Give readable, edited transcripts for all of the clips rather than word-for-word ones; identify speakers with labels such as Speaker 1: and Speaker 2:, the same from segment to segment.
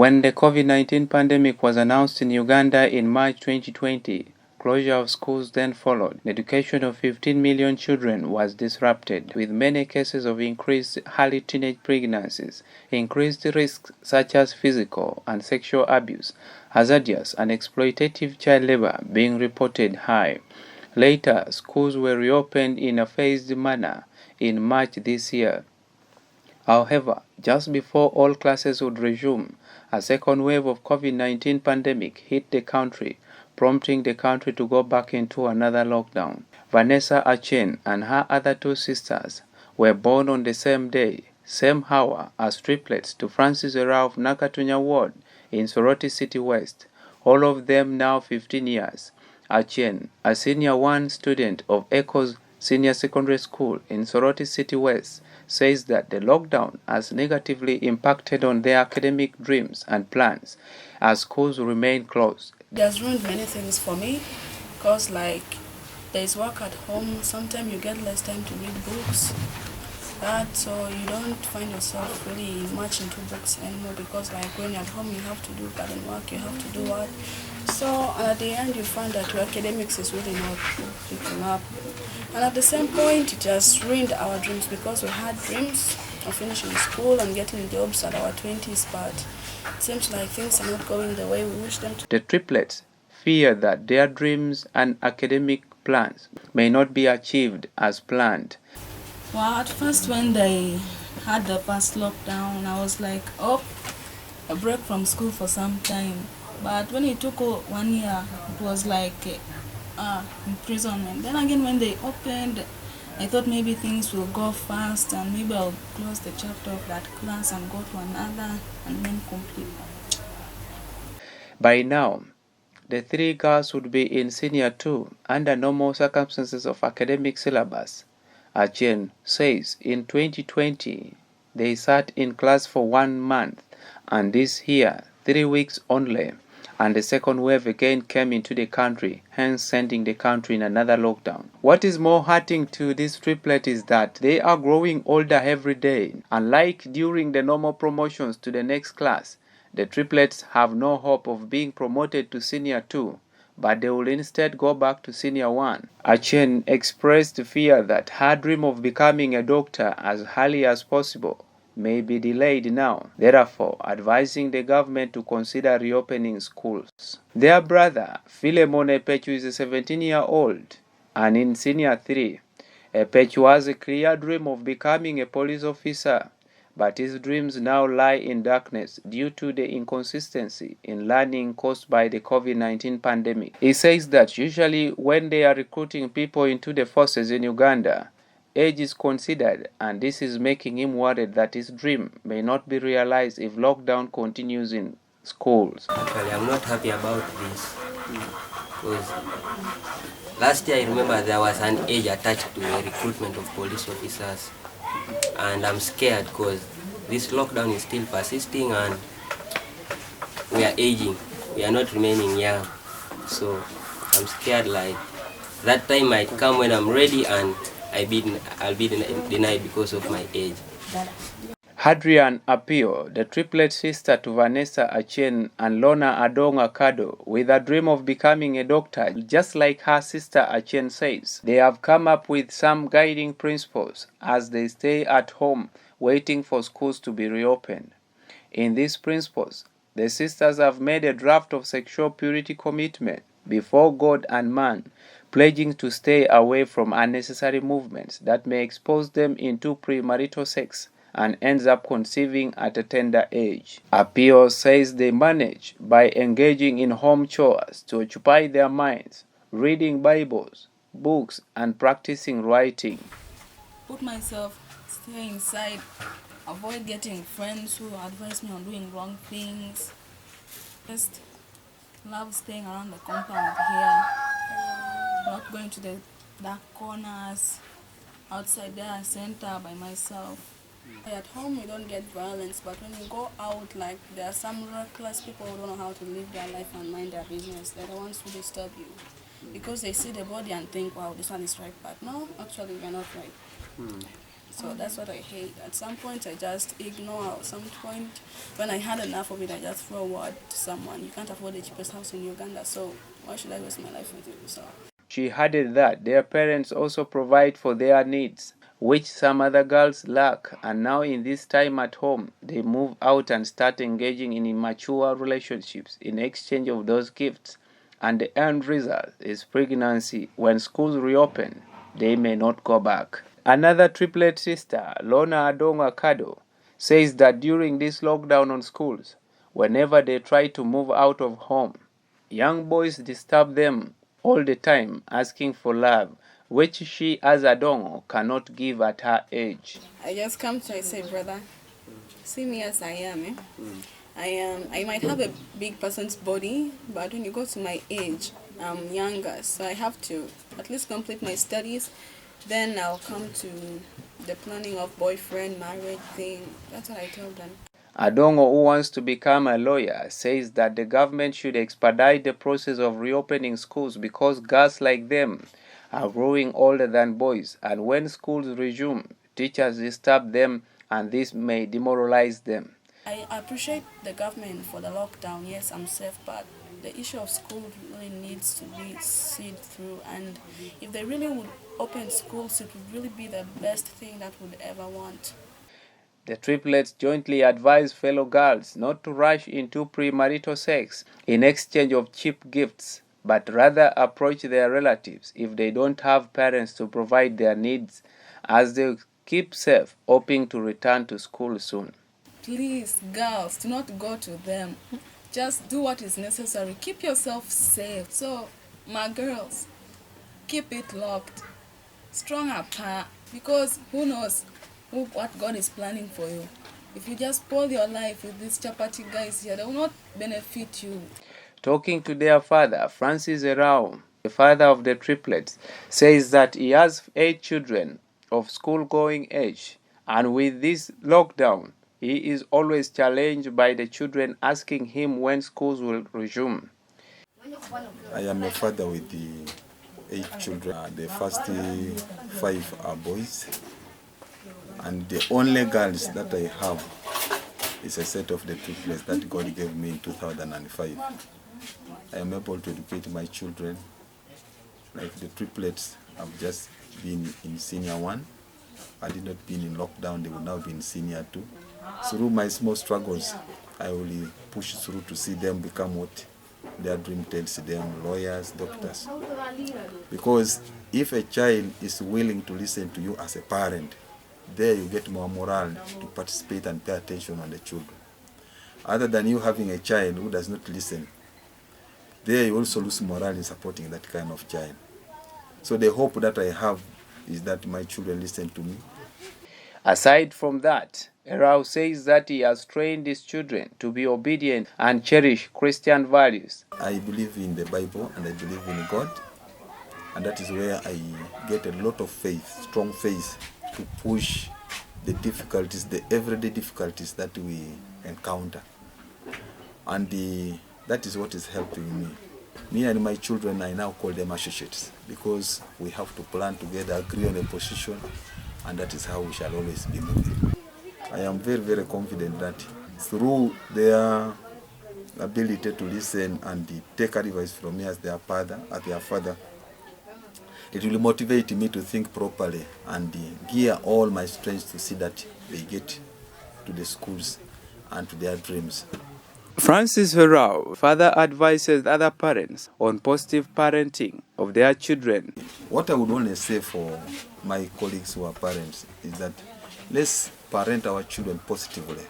Speaker 1: When the COVID-19 pandemic was announced in Uganda in March 2020, closure of schools then followed. The education of 15 million children was disrupted, with many cases of increased early teenage pregnancies, increased risks such as physical and sexual abuse, hazardous and exploitative child labor being reported high. Later, schools were reopened in a phased manner in March this year. However, just before all classes would resume, a second wave of COVID-19 pandemic hit the country, prompting the country to go back into another lockdown. Vanessa Achen and her other two sisters were born on the same day, same hour as triplets to Francis Erao of Nakatunya Ward in Soroti City West, all of them now 15 years. Achen, a senior one student of Echo's Senior Secondary School in Soroti City West, says that the lockdown has negatively impacted on their academic dreams and plans as schools remain closed.
Speaker 2: It has ruined many things for me because there's work at home, sometimes you get less time to read books, so you don't find yourself really much into books anymore because when you're at home you have to do garden work, you have to do what. So at the end you find that your academics is really not picking up. And at the same point it has ruined our dreams because we had dreams of finishing school and getting jobs at our 20s, but it seems like things are not going the way we wish them to.
Speaker 1: The triplets fear that their dreams and academic plans may not be achieved as planned.
Speaker 3: Well, at first when they had the first lockdown, I was like, oh, a break from school for some time. But when it took 1 year, it was like imprisonment. Then again, when they opened, I thought maybe things will go fast and maybe I'll close the chapter of that class and go to another and then complete.
Speaker 1: By now, the three girls would be in senior 2 under normal circumstances of academic syllabus. Achen says in 2020, they sat in class for 1 month, and this year, 3 weeks only, and the second wave again came into the country, hence sending the country in another lockdown. What is more hurting to this triplet is that they are growing older every day. Unlike during the normal promotions to the next class, the triplets have no hope of being promoted to senior 2, but they will instead go back to senior 1. Achen expressed fear that her dream of becoming a doctor as early as possible may be delayed now, therefore advising the government to consider reopening schools. Their brother, Philemon Epechu, is a 17-year-old and in senior 3. Epechu has a clear dream of becoming a police officer, but his dreams now lie in darkness due to the inconsistency in learning caused by the COVID-19 pandemic. He says that usually when they are recruiting people into the forces in Uganda, age is considered, and this is making him worried that his dream may not be realized if lockdown continues in schools.
Speaker 4: Actually, I'm not happy about this because last year I remember there was an age attached to the recruitment of police officers, and I'm scared because this lockdown is still persisting and we are aging. We are not remaining young. So I'm scared like that time might come when I'm ready and I'll be denied because of my age.
Speaker 1: Hadrian Apio, the triplet sister to Vanessa Achen and Lona Adong Akado, with a dream of becoming a doctor, just like her sister Achen says. They have come up with some guiding principles as they stay at home waiting for schools to be reopened. In these principles, the sisters have made a draft of sexual purity commitment before God and man, pledging to stay away from unnecessary movements that may expose them into premarital sex and ends up conceiving at a tender age. Apio says they manage by engaging in home chores to occupy their minds, reading Bibles, books, and practicing writing.
Speaker 3: Put myself, stay inside, avoid getting friends who advise me on doing wrong things. Just love staying around the compound here, not going to the dark corners, outside their center by myself. At home we don't get violence, but when you go out, there are some reckless people who don't know how to live their life and mind their business. They're the ones who disturb you because they see the body and think, wow, this one is right, but no, actually we're not right.
Speaker 2: So that's what I hate. At some point, I just ignore. At some point, when I had enough of it, I just forward to someone. You can't afford the cheapest house in Uganda, so why should I waste my life with you? So
Speaker 1: She added that their parents also provide for their needs, which some other girls lack, and now in this time at home, they move out and start engaging in immature relationships in exchange of those gifts, and the end result is pregnancy. When schools reopen, they may not go back. Another triplet sister, Lona Adonga Kado, says that during this lockdown on schools, whenever they try to move out of home, young boys disturb them all the time, asking for love, which she as Adongo cannot give at her age.
Speaker 2: I just come to, I say, brother, see me as I am. I might have a big person's body, but when you go to my age, I'm younger, so I have to at least complete my studies. Then I'll come to the planning of boyfriend, marriage thing. That's what I told them.
Speaker 1: Adongo, who wants to become a lawyer, says that the government should expedite the process of reopening schools because girls like them are growing older than boys, and when schools resume, teachers disturb them and this may demoralize them.
Speaker 2: I appreciate the government for the lockdown. Yes, I'm safe, but the issue of school really needs to be seen through, and if they really would open schools, it would really be the best thing that would ever want.
Speaker 1: The triplets jointly advise fellow girls not to rush into premarital sex in exchange of cheap gifts, but rather approach their relatives if they don't have parents to provide their needs, as they keep safe, hoping to return to school soon.
Speaker 3: Please, girls, do not go to them. Just do what is necessary. Keep yourself safe. So, my girls, keep it locked. Strong apart, because who knows what God is planning for you. If you just spoil your life with these chapati guys here, they will not benefit you.
Speaker 1: Talking to their father, Francis Erao, the father of the triplets, says that he has 8 children of school-going age, and with this lockdown, he is always challenged by the children asking him when schools will resume.
Speaker 5: I am a father with the 8 children. The first 5 are boys, and the only girls that I have is a set of the triplets that God gave me in 2005. I am able to educate my children. Like the triplets have just been in senior 1. Had it not been in lockdown, they would now be in senior 2. Through my small struggles, I will push through to see them become what their dream tells them, lawyers, doctors. Because if a child is willing to listen to you as a parent, there you get more morale to participate and pay attention on the children. Other than you having a child who does not listen, there you also lose morale in supporting that kind of child. So the hope that I have is that my children listen to me.
Speaker 1: Aside from that, Erao says that he has trained his children to be obedient and cherish Christian values.
Speaker 5: I believe in the Bible and I believe in God, and that is where I get a lot of faith, strong faith, to push the difficulties, the everyday difficulties that we encounter. And that is what is helping me. Me and my children, I now call them associates, because we have to plan together, agree on a position, and that is how we shall always be moving. I am very, very confident that through their ability to listen and take advice from me as their father, it will motivate me to think properly and gear all my strength to see that they get to the schools and to their dreams.
Speaker 1: Francis Herrao further advises other parents on positive parenting of their children.
Speaker 5: What I would want to say for my colleagues who are parents is that let's parent our children positively,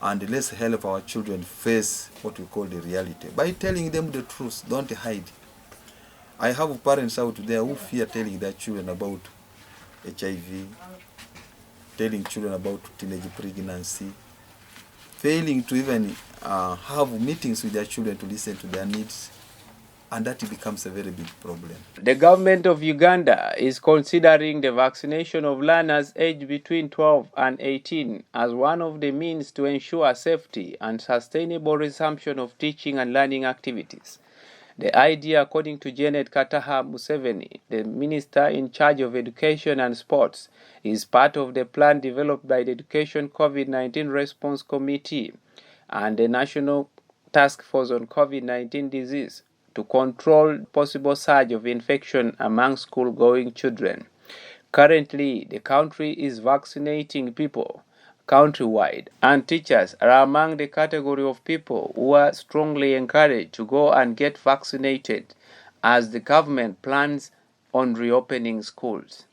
Speaker 5: and let's help our children face what we call the reality by telling them the truth. Don't hide. I have parents out there who fear telling their children about HIV, telling children about teenage pregnancy, failing to even have meetings with their children to listen to their needs, and that becomes a very big problem.
Speaker 1: The government of Uganda is considering the vaccination of learners aged between 12 and 18 as one of the means to ensure safety and sustainable resumption of teaching and learning activities. The idea, according to Janet Kataha Museveni, the minister in charge of education and sports, is part of the plan developed by the Education COVID-19 Response Committee and the National Task Force on COVID-19 disease to control possible surge of infection among school-going children. Currently, the country is vaccinating people countrywide, and teachers are among the category of people who are strongly encouraged to go and get vaccinated as the government plans on reopening schools.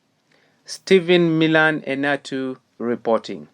Speaker 1: Stephen Milan Enatu reporting.